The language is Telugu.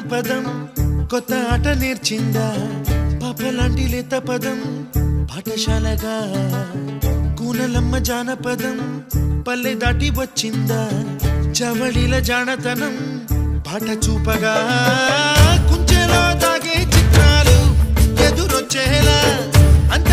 జానపదం కొత్త ఆట నేర్చిందా పాపలాంటి లేత పదం పాఠశాలగా కూనలమ్మ జానపదం పల్లె దాటి వచ్చిందా చవళిల జానతనం పాట చూపగా కుంచెలో తాగే చిత్రాలు ఎదురొచ్చేలా అంత